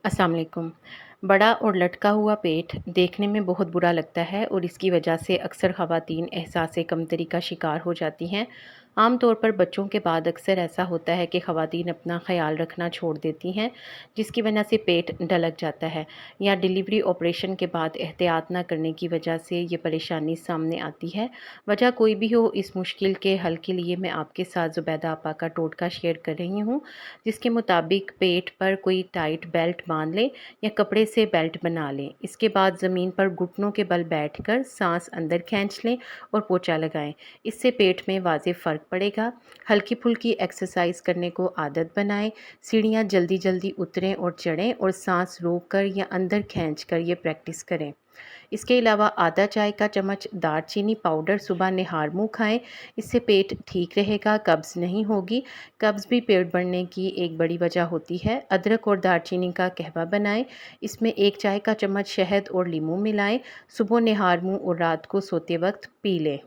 अस्सलाम वालेकुम। बड़ा और लटका हुआ पेट देखने में बहुत बुरा लगता है और इसकी वजह से अक्सर ख़वातीन एहसास कमतरी का शिकार हो जाती हैं। आम तौर पर बच्चों के बाद अक्सर ऐसा होता है कि ख़वातीन अपना ख़्याल रखना छोड़ देती हैं, जिसकी वजह से पेट ढलक जाता है या डिलीवरी ऑपरेशन के बाद एहतियात ना करने की वजह से ये परेशानी सामने आती है। वजह कोई भी हो, इस मुश्किल के हल के लिए मैं आपके साथ ज़ुबैदा आपा का टोटका शेयर कर रही हूँ, जिसके मुताबिक पेट पर कोई टाइट बेल्ट बांध लें या कपड़े से बेल्ट बना लें। इसके बाद ज़मीन पर घुटनों के बल बैठकर सांस अंदर खींच लें और पोंछा लगाएं। इससे पेट में वाज़ेह फ़र्क पड़ेगा। हल्की फुल्की एक्सरसाइज करने को आदत बनाएं। सीढ़ियाँ जल्दी जल्दी उतरें और चढ़ें और सांस रोक कर या अंदर खींच कर ये प्रैक्टिस करें। इसके अलावा आधा चाय का चम्मच दालचीनी पाउडर सुबह निहार मुँह खाएं। इससे पेट ठीक रहेगा, कब्ज़ नहीं होगी। कब्ज़ भी पेट बढ़ने की एक बड़ी वजह होती है। अदरक और दालचीनी का कहवा बनाएं। इसमें एक चाय का चम्मच शहद और लीमू मिलाएं। सुबह निहार मुँह और रात को सोते वक्त पी लें।